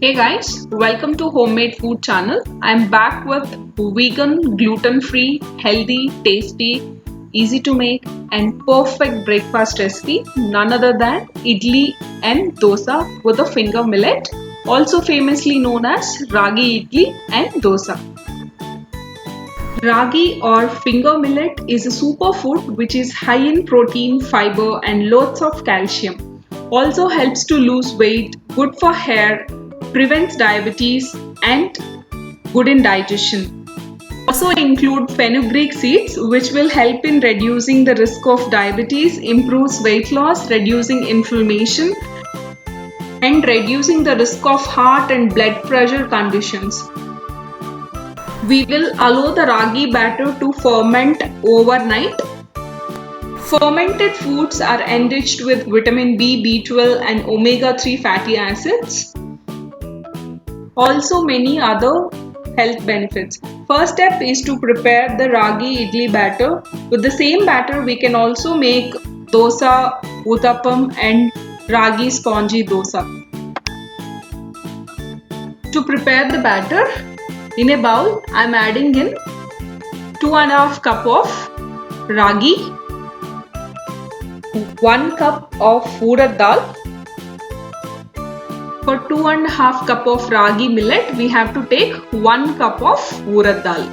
Hey guys, welcome to Homemade Food channel. I'm back with vegan, gluten-free, healthy, tasty, easy to make and perfect breakfast recipe, none other than idli and dosa with a finger millet, also famously known as ragi idli and dosa. Ragi or finger millet is a superfood which is high in protein, fiber and loads of calcium. Also helps to lose weight, good for hair, prevents diabetes and good in digestion. Also include fenugreek seeds which will help in reducing the risk of diabetes, improves weight loss, reducing inflammation and reducing the risk of heart and blood pressure conditions. We will allow the ragi batter to ferment overnight. Fermented foods are enriched with vitamin B, B12 and omega-3 fatty acids. Also many other health benefits. First step is to prepare the ragi idli batter. With the same batter we can also make dosa, uttapam and ragi spongy dosa. To prepare the batter, in a bowl I am adding in 2.5 cup of ragi, 1 cup of urad dal. For 2.5 cup of ragi millet, we have to take 1 cup of urad dal.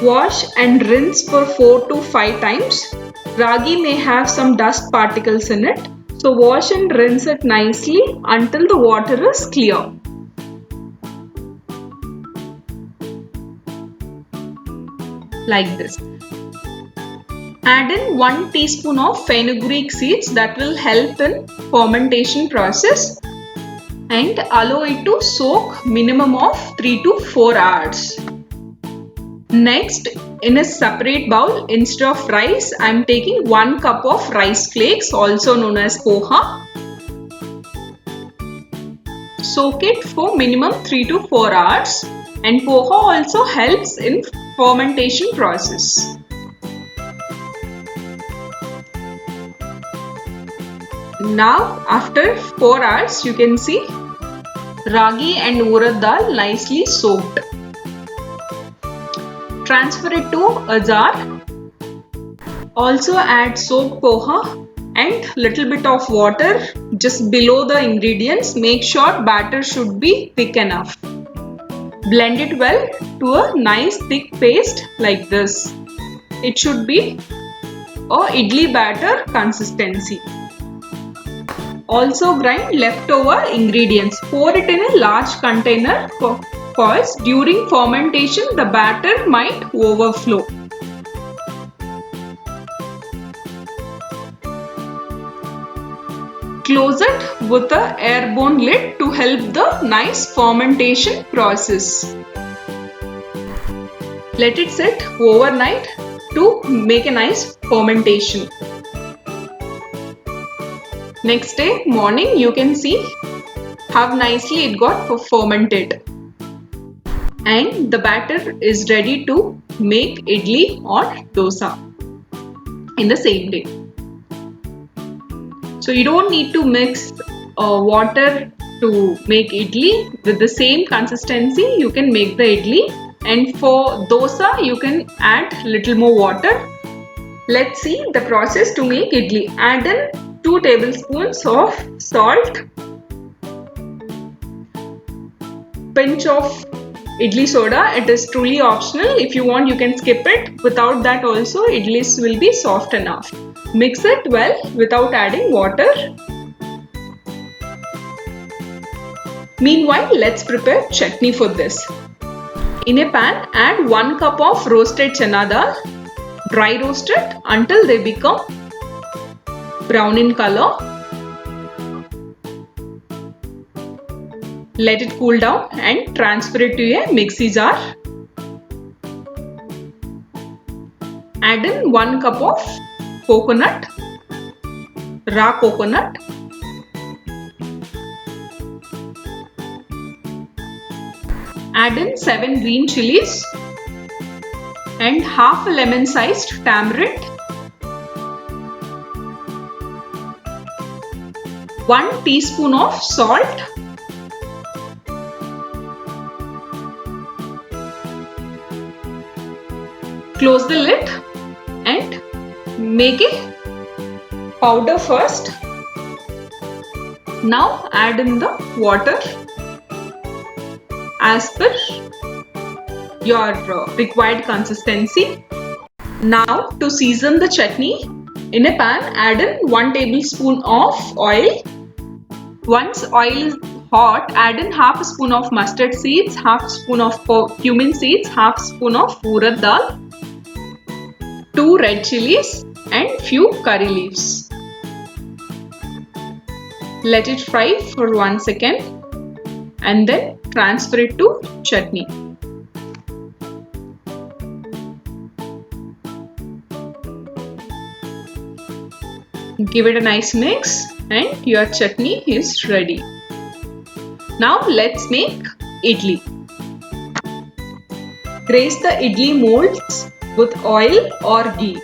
Wash and rinse for 4 to 5 times. Ragi may have some dust particles in it, so wash and rinse it nicely until the water is clear. Like this. Add in 1 teaspoon of fenugreek seeds that will help in fermentation process and allow it to soak minimum of 3 to 4 hours. Next, in a separate bowl, instead of rice, I am taking 1 cup of rice flakes, also known as poha. Soak it for minimum 3 to 4 hours, and poha also helps in fermentation process. Now, after 4 hours, you can see ragi and urad dal nicely soaked. Transfer it to a jar. Also add soaked poha and little bit of water just below the ingredients. Make sure batter should be thick enough. Blend it well to a nice thick paste like this. It should be a idli batter consistency. Also grind leftover ingredients. Pour it in a large container because during fermentation the batter might overflow. Close it with an airborne lid to help the nice fermentation process. Let it sit overnight to make a nice fermentation. Next day morning you can see how nicely it got fermented. And the batter is ready to make idli or dosa in the same day. So you don't need to mix water to make idli. With the same consistency you can make the idli, and for dosa you can add little more water. Let's see the process to make idli. Add in 2 tablespoons of salt, pinch of idli soda. It is truly optional. If you want you can skip it. Without that also idlis will be soft enough. Mix it well without adding water. Meanwhile, let's prepare chutney for this. In a pan, add 1 cup of roasted chana dal. Dry roast it until they become brown in color. Let it cool down and transfer it to a mixie jar. Add in 1 cup of coconut, raw coconut. Add in 7 green chilies. and half a lemon sized tamarind, 1 teaspoon of salt, close the lid and make a powder first. Now add in the water as per your required consistency. Now to season the chutney, in a pan add in 1 tablespoon of oil. Once oil is hot, add in half a spoon of mustard seeds, half a spoon of cumin seeds, half a spoon of urad dal, 2 red chilies and few curry leaves. Let it fry for 1 second and then transfer it to chutney. Give it a nice mix and your chutney is ready. Now let's make idli. Graze the idli molds with oil or ghee.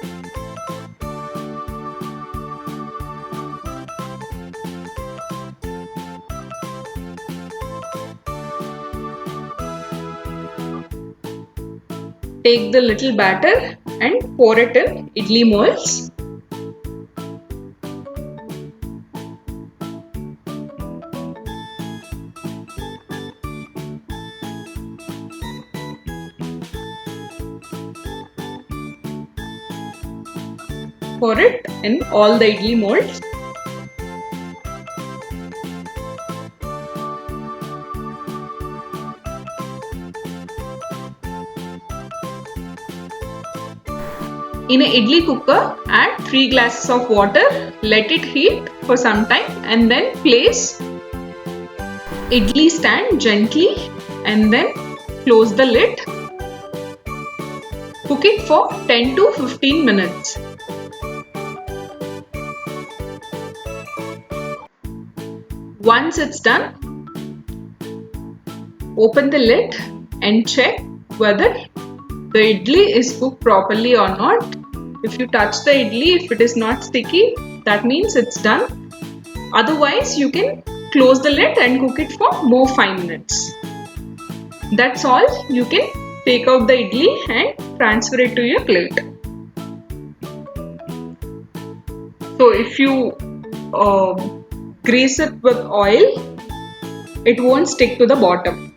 Take the little batter and pour it in idli molds. Pour it in all the idli molds. In a idli cooker, add 3 glasses of water, let it heat for some time and then place idli stand gently and then close the lid. Cook it for 10 to 15 minutes. Once it's done, open the lid and check whether the idli is cooked properly or not. If you touch the idli, if it is not sticky, that means it's done. Otherwise, you can close the lid and cook it for more 5 minutes. That's all. You can take out the idli and transfer it to your plate. So if you grease it with oil, it won't stick to the bottom.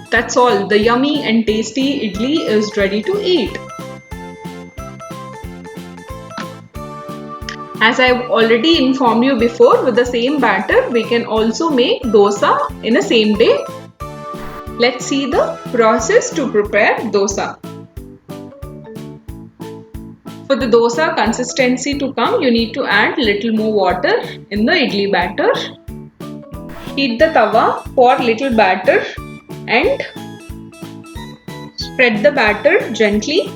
That's all. The yummy and tasty idli is ready to eat. As I've already informed you before, with the same batter, we can also make dosa in a same day. Let's see the process to prepare dosa. For the dosa consistency to come, you need to add little more water in the idli batter. Heat the tawa, pour little batter and spread the batter gently.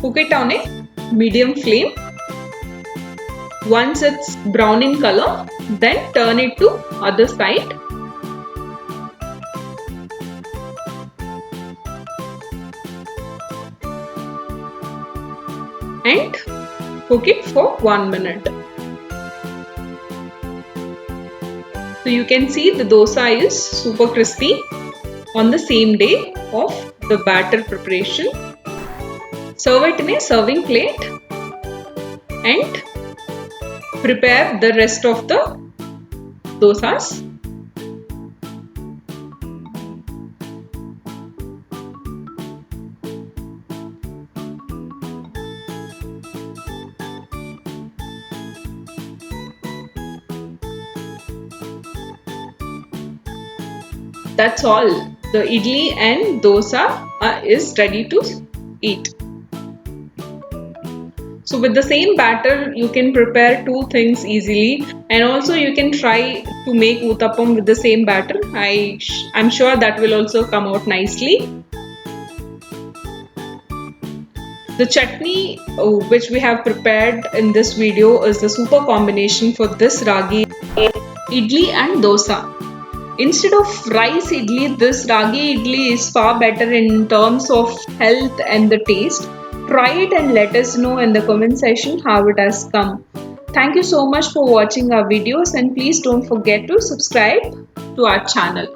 Cook it on a medium flame. Once it's brown in color, then turn it to other side. And cook it for 1 minute. So you can see the dosa is super crispy on the same day of the batter preparation. Serve it in a serving plate and prepare the rest of the dosas. That's all. The idli and dosa is ready to eat. So with the same batter, you can prepare 2 things easily, and also you can try to make uttappam with the same batter. I'm sure that will also come out nicely. The chutney which we have prepared in this video is the super combination for this ragi idli and dosa. Instead of rice idli, this ragi idli is far better in terms of health and the taste. Try it and let us know in the comment section how it has come. Thank you so much for watching our videos and please don't forget to subscribe to our channel.